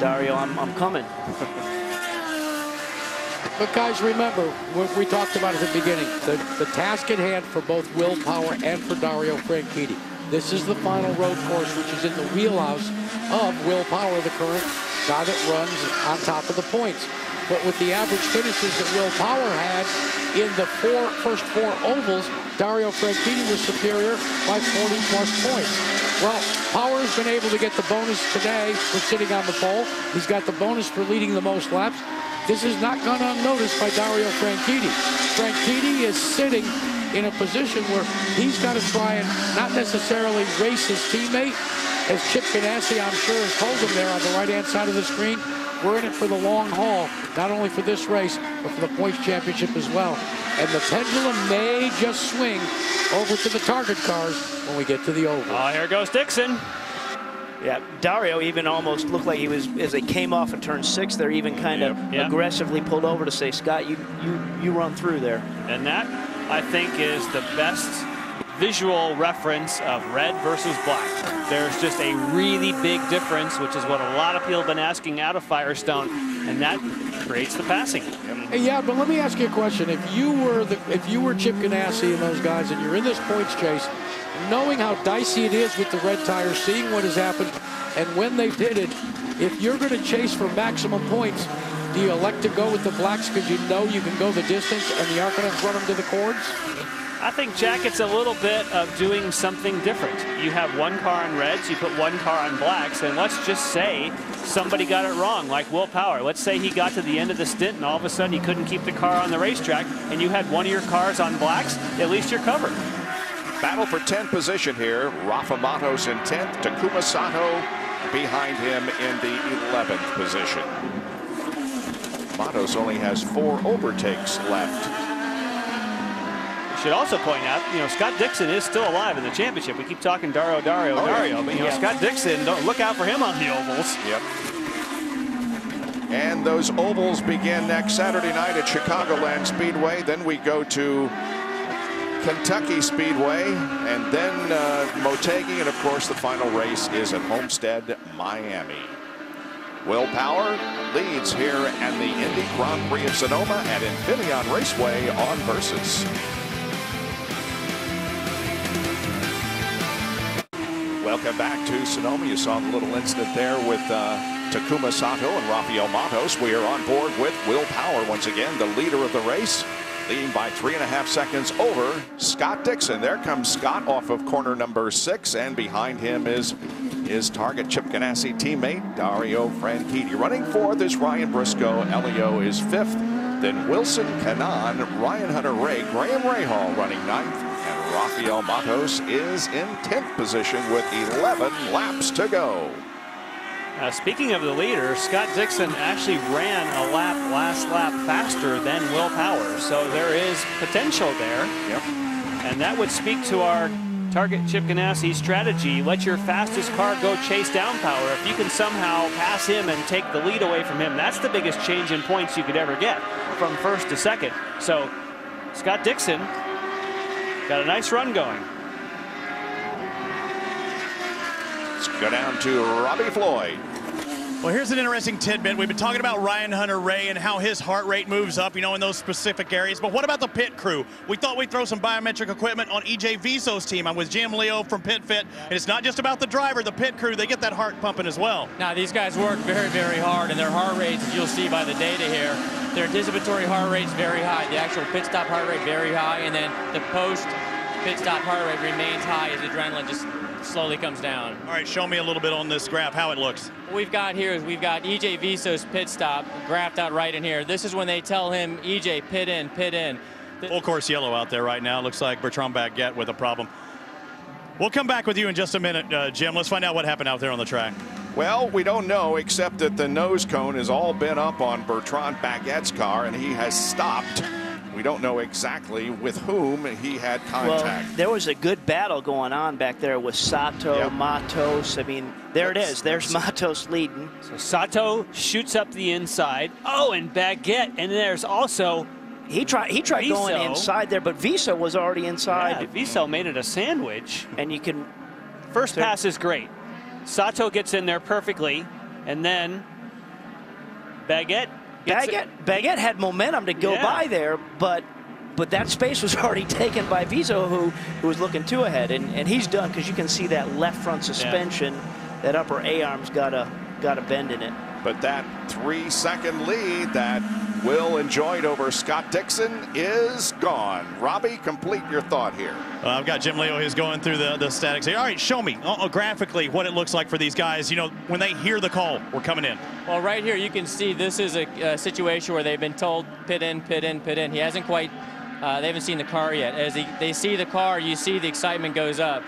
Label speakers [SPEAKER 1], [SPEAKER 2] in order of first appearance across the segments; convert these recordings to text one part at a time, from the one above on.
[SPEAKER 1] Dario, I'm coming.
[SPEAKER 2] But guys, remember, what we talked about at the beginning, the task at hand for both Will Power and for Dario Franchitti. This is the final road course, which is in the wheelhouse of Will Power, the current guy that runs on top of the points. But with the average finishes that Will Power had in the first four ovals, Dario Franchitti was superior by 40-plus points. Well, Power has been able to get the bonus today for sitting on the pole. He's got the bonus for leading the most laps. This has not gone unnoticed by Dario Franchitti. Franchitti is sitting in a position where he's got to try and not necessarily race his teammate. As Chip Ganassi, I'm sure, has told him there on the right-hand side of the screen, we're in it for the long haul, not only for this race, but for the points championship as well. And the pendulum may just swing over to the target cars when we get to the oval.
[SPEAKER 3] Oh, here goes Dixon.
[SPEAKER 1] Yeah, Dario even almost looked like he was, as they came off of turn 6, they're even kind of aggressively pulled over to say, Scott, you run through there.
[SPEAKER 3] And that, I think, is the best visual reference of red versus black. There's just a really big difference, which is what a lot of people have been asking out of Firestone, and that creates the passing.
[SPEAKER 2] Yeah, but let me ask you a question. If you were Chip Ganassi and those guys, and you're in this points chase, knowing how dicey it is with the red tires, seeing what has happened, and when they did it, if you're going to chase for maximum points, do you elect to go with the blacks because you know you can go the distance and you aren't going to run them to the cords?
[SPEAKER 3] I think, Jack, it's a little bit of doing something different. You have one car on reds, you put one car on blacks, and let's just say somebody got it wrong, like Will Power. Let's say he got to the end of the stint and all of a sudden he couldn't keep the car on the racetrack, and you had one of your cars on blacks, at least you're covered.
[SPEAKER 4] Battle for 10th position here. Rafa Matos in 10th. Takuma Sato behind him in the 11th position. Matos only has 4 overtakes left.
[SPEAKER 3] Should also point out, Scott Dixon is still alive in the championship. We keep talking Dario, but Scott Dixon, don't look out for him on the ovals.
[SPEAKER 4] Yep. And those ovals begin next Saturday night at Chicagoland Speedway. Then we go to Kentucky Speedway, and then Motegi, and of course the final race is at Homestead, Miami. Will Power leads here at the Indy Grand Prix of Sonoma at Infineon Raceway on Versus. Welcome back to Sonoma. You saw the little incident there with Takuma Sato and Rafael Matos. We are on board with Will Power once again, the leader of the race, leading by 3.5 seconds over Scott Dixon. There comes Scott off of corner number 6, and behind him is his target Chip Ganassi teammate Dario Franchitti. Running 4th is Ryan Briscoe. Elio is 5th. Then Wilson Canan, Ryan Hunter-Ray, Graham Rahal running 9th. And Rafael Matos is in 10th position with 11 laps to go.
[SPEAKER 3] Speaking of the leader, Scott Dixon actually ran a last lap faster than Will Power, so there is potential there.
[SPEAKER 4] Yep.
[SPEAKER 3] And that would speak to our target Chip Ganassi strategy. Let your fastest car go chase down Power. If you can somehow pass him and take the lead away from him, that's the biggest change in points you could ever get from first to second. So Scott Dixon got a nice run going.
[SPEAKER 4] Let's go down to Robbie Floyd.
[SPEAKER 5] Well, here's an interesting tidbit. We've been talking about Ryan Hunter-Ray and how his heart rate moves up, in those specific areas. But what about the pit crew? We thought we'd throw some biometric equipment on EJ Viso's team. I'm with Jim Leo from Pit Fit. And it's not just about the driver, the pit crew. They get that heart pumping as well.
[SPEAKER 6] Now, these guys work very, very hard, and their heart rates, as you'll see by the data here, their anticipatory heart rate's very high. The actual pit stop heart rate very high, and then the post pit stop heart rate remains high as adrenaline just slowly comes down.
[SPEAKER 5] All right, show me a little bit on this graph how it looks.
[SPEAKER 6] What we've got here is we've got EJ Viso's pit stop graphed out right in here. This is when they tell him, EJ, pit in, pit in.
[SPEAKER 5] Full course yellow out there right now. Looks like Bertrand Baguette with a problem. We'll come back with you in just a minute, Jim. Let's find out what happened out there on the track.
[SPEAKER 4] Well, we don't know, except that the nose cone has all been up on Bertrand Baguette's car, and he has stopped. We don't know exactly with whom he had contact.
[SPEAKER 1] Well, there was a good battle going on back there with Sato, Matos. I mean, there it is. There's Matos leading.
[SPEAKER 3] So Sato shoots up the inside. Oh, and Baguette. And there's also
[SPEAKER 1] he tried
[SPEAKER 3] Viso.
[SPEAKER 1] going inside there, but Viso was already inside.
[SPEAKER 3] Yeah, Viso made it a sandwich.
[SPEAKER 1] And you can
[SPEAKER 3] first pass is great. Sato gets in there perfectly, and then
[SPEAKER 1] Baguette had momentum to go by there, but that space was already taken by Viso, who was looking too ahead, and he's done, because you can see that left front suspension, that upper A-arm's got a bend in it.
[SPEAKER 4] But that 3-second lead that Will enjoyed over Scott Dixon is gone. Robbie, complete your thought here.
[SPEAKER 5] I've got Jim Leo. He's going through the statics here. All right, show me graphically what it looks like for these guys. You know, when they hear the call, we're coming in.
[SPEAKER 6] Well, right here you can see this is a situation where they've been told pit in, pit in, pit in. He hasn't quite. They haven't seen the car yet. As they see the car, you see the excitement goes up.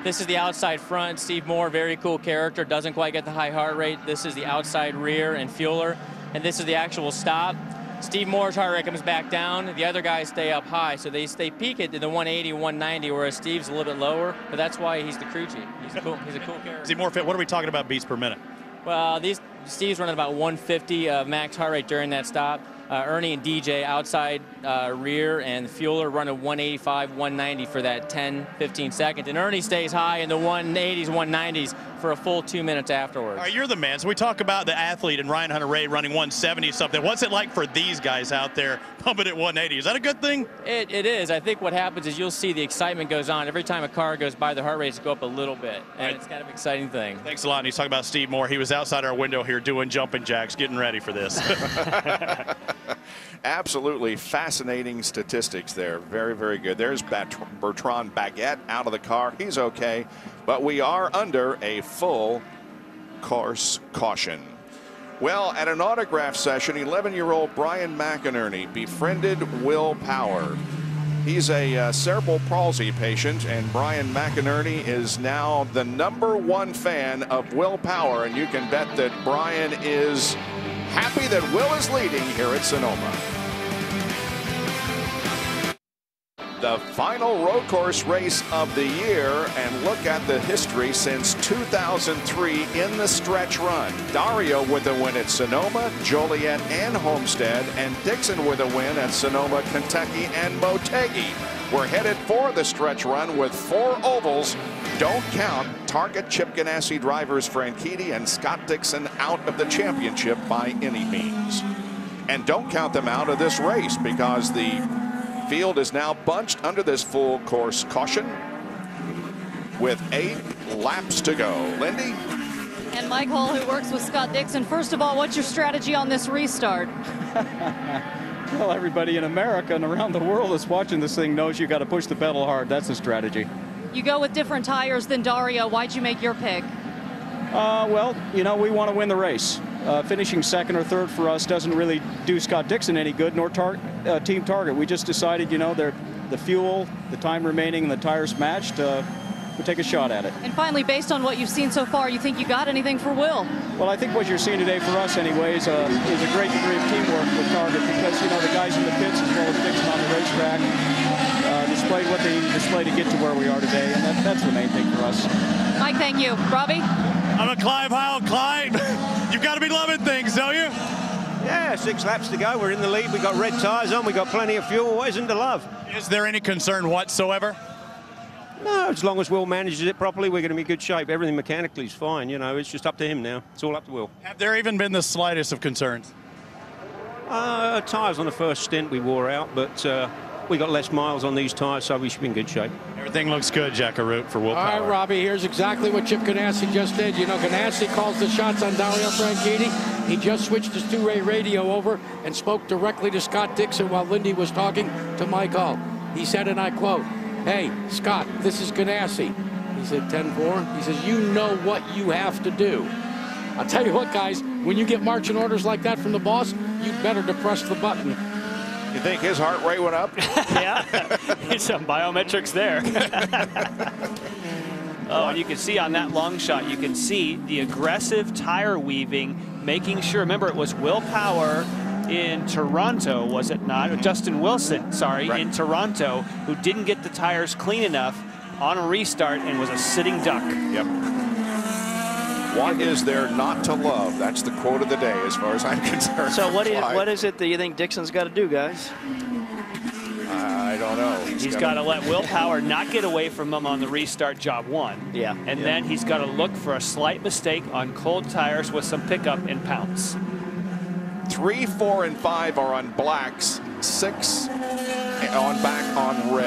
[SPEAKER 6] This is the outside front. Steve Moore, very cool character, doesn't quite get the high heart rate. This is the outside rear and fueler, and this is the actual stop. Steve Moore's heart rate comes back down. The other guys stay up high, so they peak it to the 180, 190, whereas Steve's a little bit lower, but that's why he's the crew chief. He's a cool character.
[SPEAKER 5] Is he more fit? What are we talking about beats per minute?
[SPEAKER 6] Well, Steve's running about 150 max heart rate during that stop. Ernie and DJ outside rear and fueler running 185, 190 for that 10, 15 seconds. And Ernie stays high in the 180s, 190s for a full 2 minutes afterwards.
[SPEAKER 5] All right, you're the man. So we talk about the athlete and Ryan Hunter-Reay running 170 something. What's it like for these guys out there pumping at 180? Is that a good thing?
[SPEAKER 6] It is. I think what happens is you'll see the excitement goes on. Every time a car goes by, the heart rates go up a little bit. And it's kind of an exciting thing.
[SPEAKER 5] Thanks a lot. And he's talking about Steve Moore. He was outside our window here doing jumping jacks, getting ready for this.
[SPEAKER 4] Absolutely fascinating statistics there. Very, very good. There's Bertrand Baguette out of the car. He's okay, but we are under a full course caution. Well, at an autograph session, 11-year-old Brian McInerney befriended Will Power. He's a cerebral palsy patient, and Brian McInerney is now the #1 fan of Will Power, and you can bet that Brian is happy that Will is leading here at Sonoma. The final road course race of the year, and look at the history since 2003 in the stretch run. Dario with a win at Sonoma, Joliet, and Homestead, and Dixon with a win at Sonoma, Kentucky, and Motegi. We're headed for the stretch run with 4 ovals. Don't count Target Chip Ganassi drivers Franchitti and Scott Dixon out of the championship by any means. And don't count them out of this race, because the field is now bunched under this full course caution with 8 laps to go. Lindy?
[SPEAKER 7] And Mike Hall, who works with Scott Dixon. First of all, what's your strategy on this restart?
[SPEAKER 8] Well, everybody in America and around the world that's watching this thing knows you got to push the pedal hard. That's the strategy.
[SPEAKER 7] You go with different tires than Dario. Why'd you make your pick?
[SPEAKER 8] Well, you know, we want to win the race. Finishing second or third for us doesn't really do Scott Dixon any good, nor Team Target. We just decided, you know, the fuel, the time remaining, and the tires matched. We'll take a shot at it.
[SPEAKER 7] And finally, based on what you've seen so far, you think you got anything for Will?
[SPEAKER 8] Well, I think what you're seeing today for us anyway is a great degree of teamwork with Target, because, you know, the guys in the pits as well as Dixon on the racetrack displayed what they needed to display to get to where we are today, and that's the main thing for us.
[SPEAKER 7] Mike, thank you. Robbie?
[SPEAKER 5] I'm a Clive Howell. Clive, you've got to be loving things, don't you?
[SPEAKER 9] Yeah, 6 laps to go. We're in the lead. We've got red tires on. We've got plenty of fuel. What isn't to love?
[SPEAKER 5] Is there any concern whatsoever?
[SPEAKER 9] No, as long as Will manages it properly, we're going to be in good shape. Everything mechanically is fine. You know, it's just up to him now. It's all up to Will.
[SPEAKER 5] Have there even been the slightest of concerns?
[SPEAKER 9] Tires on the first stint we wore out, but we got less miles on these tires, so we should be in good shape.
[SPEAKER 5] Everything looks good, Jack Arute, for Will Power.
[SPEAKER 2] All right, Robbie, here's exactly what Chip Ganassi just did. You know, Ganassi calls the shots on Dario Franchitti. He just switched his two-way radio over and spoke directly to Scott Dixon while Lindy was talking to Mike Hall. He said, and I quote, "Hey, Scott, this is Ganassi." He said, 10-4. He says, "You know what you have to do." I'll tell you what, guys, when you get marching orders like that from the boss, you better depress the button.
[SPEAKER 4] You think his heart rate went up?
[SPEAKER 3] Yeah, some biometrics there. Oh, and you can see on that long shot, you can see the aggressive tire weaving, making sure, remember, it was Will Power in Toronto, was it not? Justin Wilson, sorry, right, in Toronto, who didn't get the tires clean enough on a restart and was a sitting duck.
[SPEAKER 4] Yep. What is there not to love? That's the quote of the day as far as I'm concerned.
[SPEAKER 1] So what is it that you think Dixon's got to do, guys?
[SPEAKER 4] I don't know.
[SPEAKER 3] He's got to let Will Power not get away from him on the restart job 1.
[SPEAKER 1] Yeah.
[SPEAKER 3] And then he's got to look for a slight mistake on cold tires with some pickup and pounce.
[SPEAKER 4] 3, 4, and 5 are on blacks. 6 on back on red.